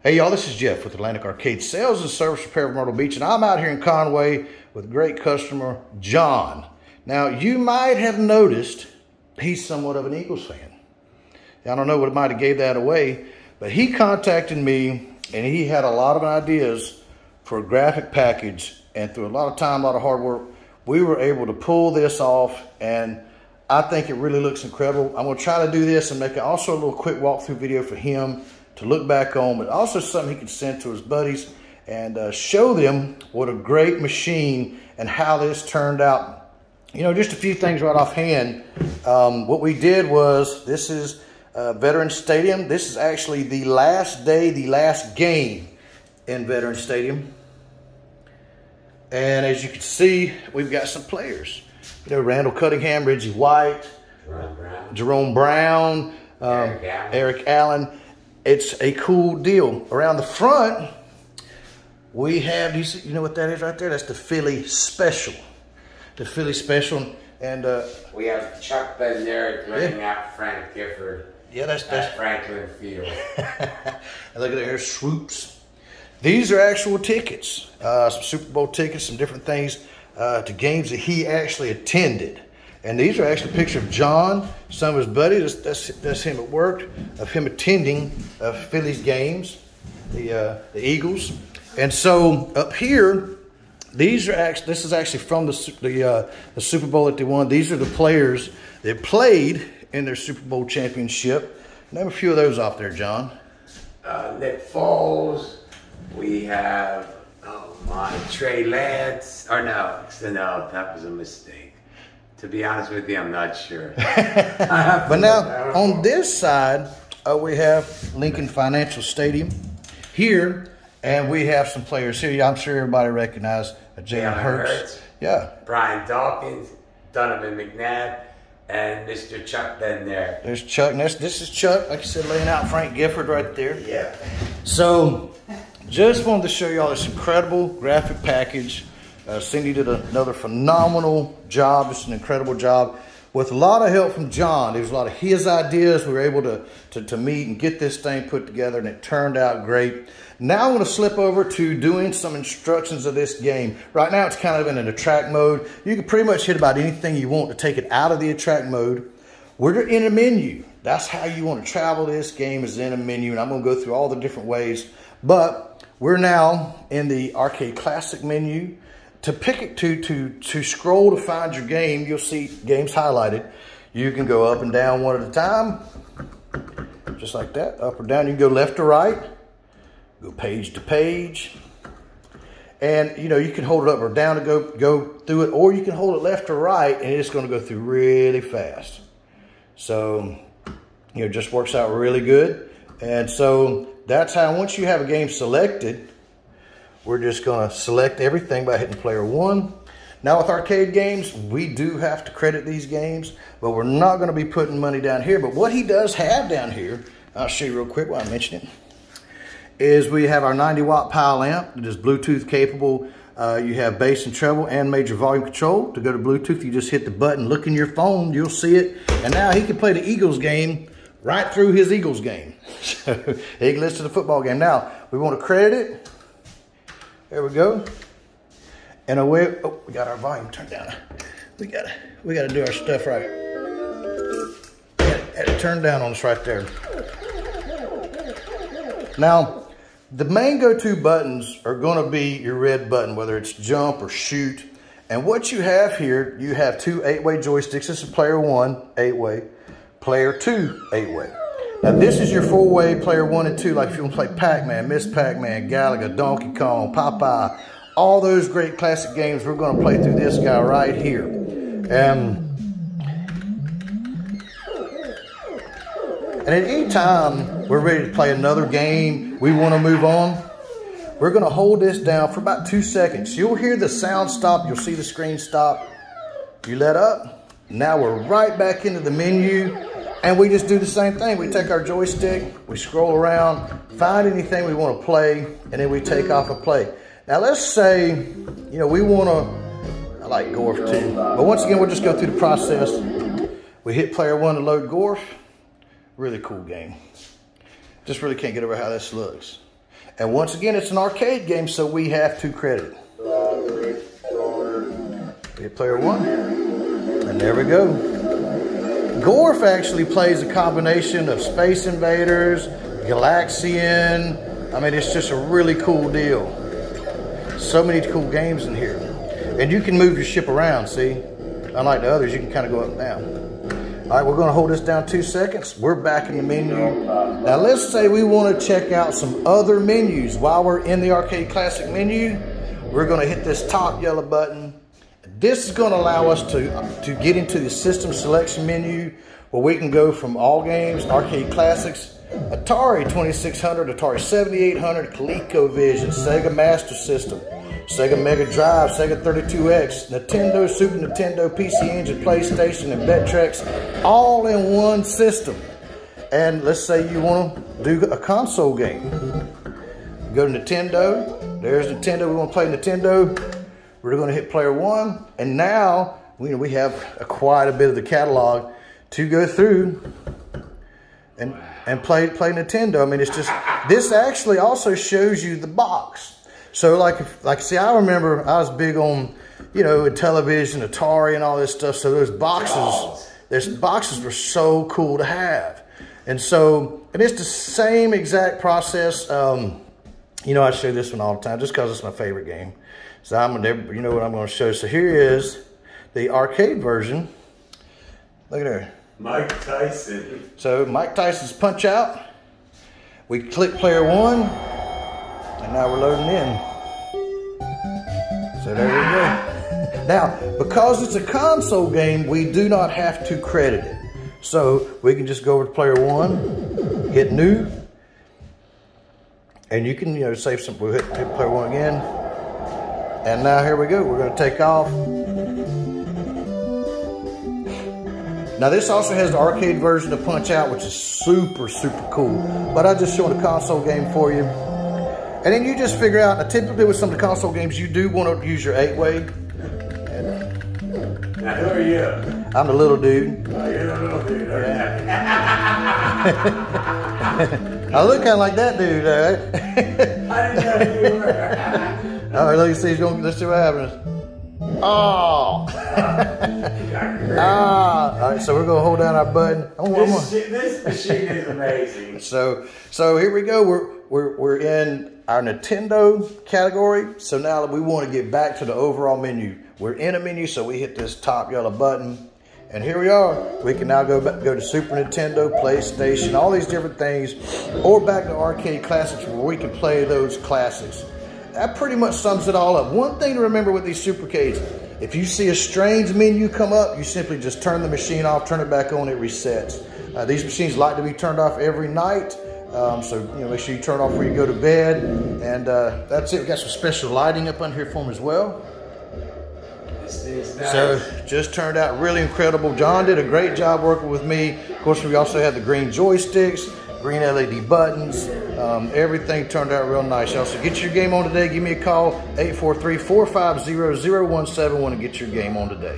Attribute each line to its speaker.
Speaker 1: Hey y'all, this is Jeff with Atlantic Arcade Sales and Service Repair of Myrtle Beach, and I'm out here in Conway with great customer John. Now, you might have noticed he's somewhat of an Eagles fan. I don't know what might have gave that away, but he contacted me and he had a lot of ideas for a graphic package, and through a lot of time, a lot of hard work, we were able to pull this off, and I think it really looks incredible. I'm gonna try to do this and make also a little quick walkthrough video for him to look back on, but also something he can send to his buddies and show them what a great machine and how this turned out. You know, just a few things right offhand. What we did was, this is Veterans Stadium. This is actually the last day, the last game in Veterans Stadium. And as you can see, we've got some players. You know, Randall Cunningham, Reggie White, Jerome Brown, Eric Allen. It's a cool deal. Around the front, we have, you know what that is right there? That's the Philly Special. The Philly Special. And
Speaker 2: we have Chuck Ben there running out Frank Gifford.
Speaker 1: Yeah, that's
Speaker 2: Franklin Field.
Speaker 1: And look at there, here's Swoops. These are actual tickets, some Super Bowl tickets, some different things to games that he actually attended. And these are actually a picture of John, some of his buddies. That's him at work, of him attending Phillies games, the Eagles. And so up here, these are actually, this is actually from the Super Bowl that they won. These are the players that played in their Super Bowl championship. Name a few of those off there, John.
Speaker 2: Nick Foles. We have, oh my, Trey Lance. Or no, that was a mistake. To be honest with you, I'm not sure.
Speaker 1: But now, on this side, we have Lincoln Financial Stadium here, and we have some players here. I'm sure everybody recognizes Jalen Hurts. Yeah.
Speaker 2: Brian Dawkins, Donovan McNabb, and Mr. Chuck Ben there.
Speaker 1: There's Chuck, and this is Chuck, like I said, laying out Frank Gifford right there.
Speaker 2: Yeah.
Speaker 1: So, just wanted to show y'all this incredible graphic package. Cindy did another phenomenal job, just an incredible job. With a lot of help from John, there was a lot of his ideas. We were able to meet and get this thing put together, and it turned out great. Now I'm going to slip over to doing some instructions of this game. Right now it's kind of in an attract mode. You can pretty much hit about anything you want to take it out of the attract mode. We're in a menu. That's how you want to travel this game, is in a menu, and I'm going to go through all the different ways. But we're now in the Arcade Classic menu. To pick it, to scroll to find your game, you'll see games highlighted. You can go up and down one at a time, just like that, up or down. You can go left to right, go page to page. And, you know, you can hold it up or down to go through it, or you can hold it left to right, and it's going to go through really fast. So, you know, it just works out really good. And so that's how, once you have a game selected, we're just going to select everything by hitting player 1. Now with arcade games, we do have to credit these games, but we're not going to be putting money down here. But what he does have down here, I'll show you real quick while I mention it, is we have our 90-watt power amp that is Bluetooth capable. You have bass and treble and major volume control. To go to Bluetooth, you just hit the button, look in your phone, you'll see it. And now he can play the Eagles game right through his Eagles game. So he can listen to the football game. Now, we want to credit it. There we go. And away, oh, we got our volume turned down. We gotta do our stuff right. Had it turned down on us right there. Now, the main go-to buttons are gonna be your red button, whether it's jump or shoot. And what you have here, you have two 8-way joysticks. This is player 1, 8-way. Player 2, 8-way. Now this is your 4-way, player 1 and 2, like if you want to play Pac-Man, Miss Pac-Man, Galaga, Donkey Kong, Popeye, all those great classic games. We're going to play through this guy right here. And at any time we're ready to play another game, we want to move on, we're going to hold this down for about 2 seconds. You'll hear the sound stop, you'll see the screen stop. You let up, now we're right back into the menu. And we just do the same thing. We take our joystick, we scroll around, find anything we want to play, and then we take off a play. Now let's say, you know, we want to, I like Gorf too. But once again, we'll just go through the process. We hit player 1 to load Gorf. Really cool game. Just really can't get over how this looks. And once again, it's an arcade game, so we have to credit it. Hit player 1. And there we go. Gorf actually plays a combination of Space Invaders, Galaxian. I mean, it's just a really cool deal. So many cool games in here. And you can move your ship around, see? Unlike the others, you can kind of go up and down. All right, we're going to hold this down 2 seconds. We're back in the menu. Now, let's say we want to check out some other menus. While we're in the Arcade Classic menu, we're going to hit this top yellow button. This is going to allow us to get into the system selection menu where we can go from all games, Arcade Classics, Atari 2600, Atari 7800, ColecoVision, Sega Master System, Sega Mega Drive, Sega 32X, Nintendo, Super Nintendo, PC Engine, PlayStation, and Vectrex, all in one system. And let's say you want to do a console game. Go to Nintendo. There's Nintendo. We want to play Nintendo. We're going to hit player 1. And now we have quite a bit of the catalog to go through and play Nintendo. I mean, it's just, this actually also shows you the box. So see, I remember I was big on, you know, television, Atari and all this stuff. So those boxes were so cool to have. And it's the same exact process. You know, I show this one all the time just because it's my favorite game. So you know what I'm going to show. So here is the arcade version. Look at there.
Speaker 2: Mike Tyson.
Speaker 1: So Mike Tyson's Punch Out. We click player 1. And now we're loading in. So there we go. Now, because it's a console game, we do not have to credit it. So we can just go over to player 1, hit new, and you can, you know, save some. We'll hit player 1 again. And now here we go. We're going to take off. Now this also has the arcade version of Punch Out, which is super, super cool. But I just showed a console game for you. And then you just figure out, now typically with some of the console games, you do want to use your 8-way.
Speaker 2: Now who are you?
Speaker 1: I'm the little dude.
Speaker 2: Oh, you're the little dude.
Speaker 1: Yeah. I look kind of like that dude.
Speaker 2: I didn't know who you were.
Speaker 1: All right, let's see what happens. Oh. All right, so we're gonna hold down our button.
Speaker 2: This machine is amazing.
Speaker 1: So here we go. We're in our Nintendo category. So now we want to get back to the overall menu. We're in a menu, so we hit this top yellow button, and here we are. We can now go to Super Nintendo, PlayStation, all these different things, or back to Arcade Classics where we can play those classics. That pretty much sums it all up. One thing to remember with these Supercades, if you see a strange menu come up, you simply just turn the machine off, turn it back on, it resets. These machines like to be turned off every night, so you know, make sure you turn it off before you go to bed. And that's it. We got some special lighting up on here for them as well.
Speaker 2: This is nice.
Speaker 1: So just turned out really incredible. John did a great job working with me. Of course, we also had the green joysticks, green LED buttons. Everything turned out real nice, y'all. So get your game on today. Give me a call, 843-450-0171 and get your game on today.